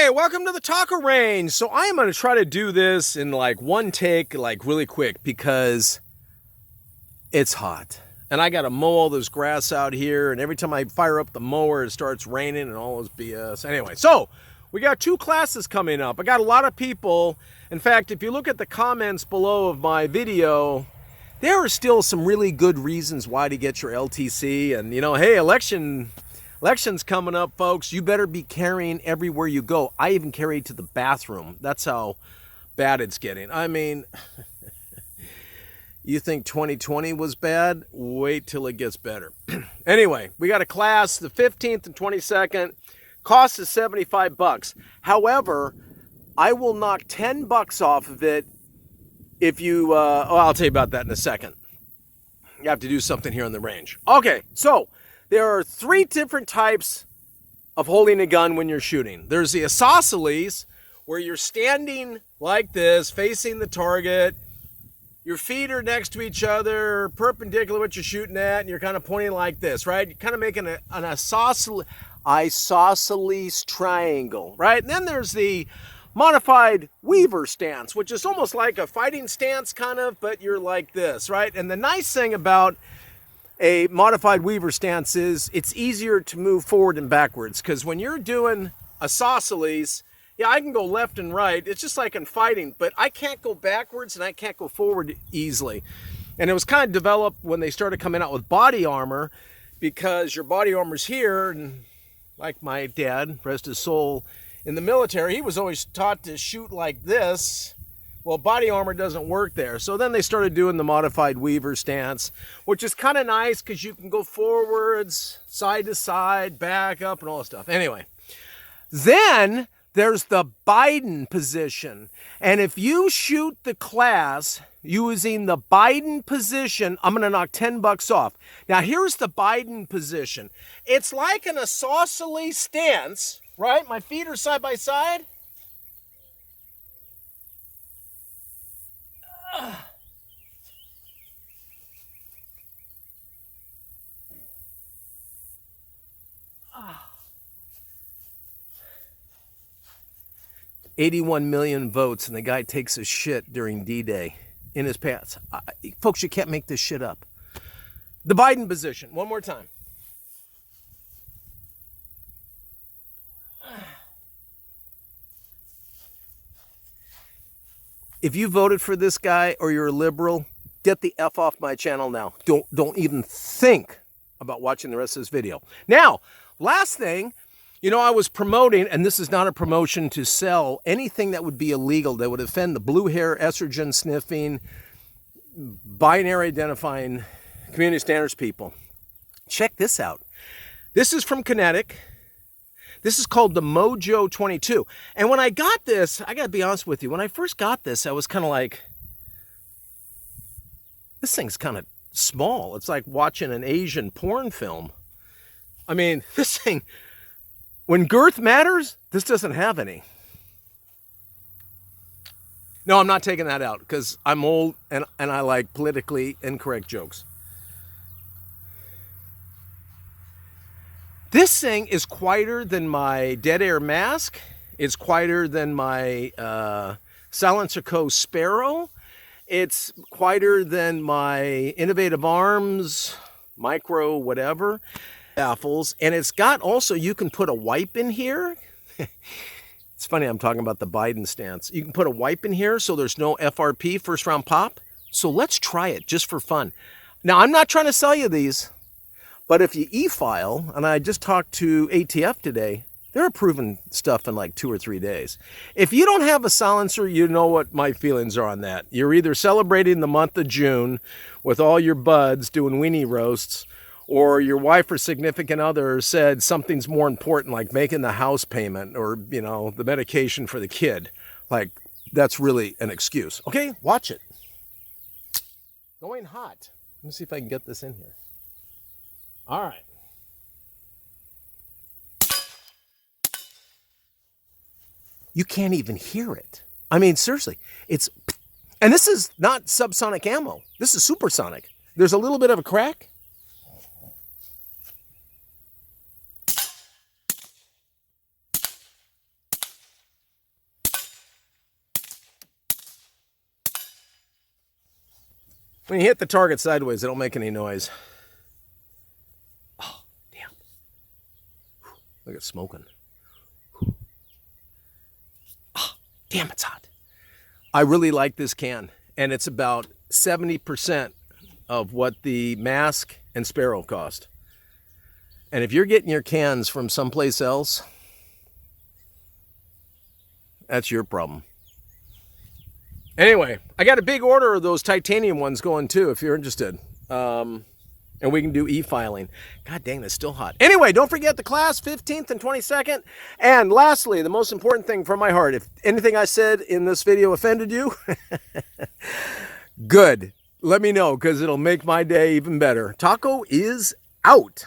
Hey, welcome to the taco range. So I am going to try to do this in like one take, like really quick, because it's hot. And I got to mow all this grass out here, and every time I fire up the mower, it starts raining and all this BS. Anyway, so we got two classes coming up. I got a lot of people. In fact, if you look at the comments below of my video, there are still some really good reasons why to get your LTC. And, you know, hey, election's coming up, folks. You better be carrying everywhere you go. I even carry to the bathroom. That's how bad it's getting. I mean, you think 2020 was bad? Wait till it gets better. Anyway, we got a class the 15th and 22nd. Cost is $75. However, I will knock $10 off of it if you, I'll tell you about that in a second. You have to do something here on the range. Okay, so there are three different types of holding a gun when you're shooting. There's the isosceles, where you're standing like this, facing the target. Your feet are next to each other, perpendicular to what you're shooting at, and you're kind of pointing like this, right? You're kind of making an isosceles triangle, right? And then there's the modified Weaver stance, which is almost like a fighting stance, kind of, but you're like this, right? And the nice thing about a modified Weaver stance is it's easier to move forward and backwards, because when you're doing isosceles, yeah, I can go left and right. It's just like in fighting, but I can't go backwards and I can't go forward easily. And it was kind of developed when they started coming out with body armor, because your body armor's here, and like my dad, rest his soul, in the military, he was always taught to shoot like this. Well, body armor doesn't work there. So then they started doing the modified Weaver stance, which is kind of nice because you can go forwards, side to side, back up, and all that stuff. Anyway, then there's the Biden position. And if you shoot the class using the Biden position, I'm going to knock $10 off. Now, here's the Biden position. It's like an isosceles stance, right? My feet are side by side. 81 million votes, and the guy takes a shit during D-Day in his pants. Folks, you can't make this shit up. The Biden position, one more time. If you voted for this guy or you're a liberal, get the F off my channel now. Don't even think about watching the rest of this video. Now, last thing, you know, I was promoting, and this is not a promotion to sell anything that would be illegal, that would offend the blue hair, estrogen sniffing, binary identifying community standards people. Check this out. This is from Kinetic. This is called the Mojo 22. And when I got this, I got to be honest with you, when I first got this, I was kind of like, this thing's kind of small. It's like watching an Asian porn film. I mean, this thing, when girth matters, this doesn't have any. No, I'm not taking that out because I'm old and I like politically incorrect jokes. This thing is quieter than my Dead Air mask. It's quieter than my Silencer Co. Sparrow. It's quieter than my Innovative Arms, Micro, whatever, baffles. And it's got also, you can put a wipe in here. It's funny, I'm talking about the Biden stance. You can put a wipe in here so there's no FRP, first round pop. So let's try it just for fun. Now, I'm not trying to sell you these. But if you e-file, and I just talked to ATF today, they're approving stuff in like 2 or 3 days. If you don't have a silencer, you know what my feelings are on that. You're either celebrating the month of June with all your buds doing weenie roasts, or your wife or significant other said something's more important, like making the house payment or, you know, the medication for the kid. Like, that's really an excuse. Okay, watch it. Going hot. Let me see if I can get this in here. All right. You can't even hear it. I mean, seriously, it's, and this is not subsonic ammo. This is supersonic. There's a little bit of a crack. When you hit the target sideways, they don't make any noise. Oh, damn. Look at smoking. Oh, damn, it's hot. I really like this can, and it's about 70% of what the mask and Sparrow cost. And if you're getting your cans from someplace else, that's your problem. Anyway, I got a big order of those titanium ones going too, if you're interested. And we can do e-filing. God dang, that's still hot. Anyway, don't forget the class, 15th and 22nd. And lastly, the most important thing from my heart, if anything I said in this video offended you, good. Let me know, because it'll make my day even better. Taco is out.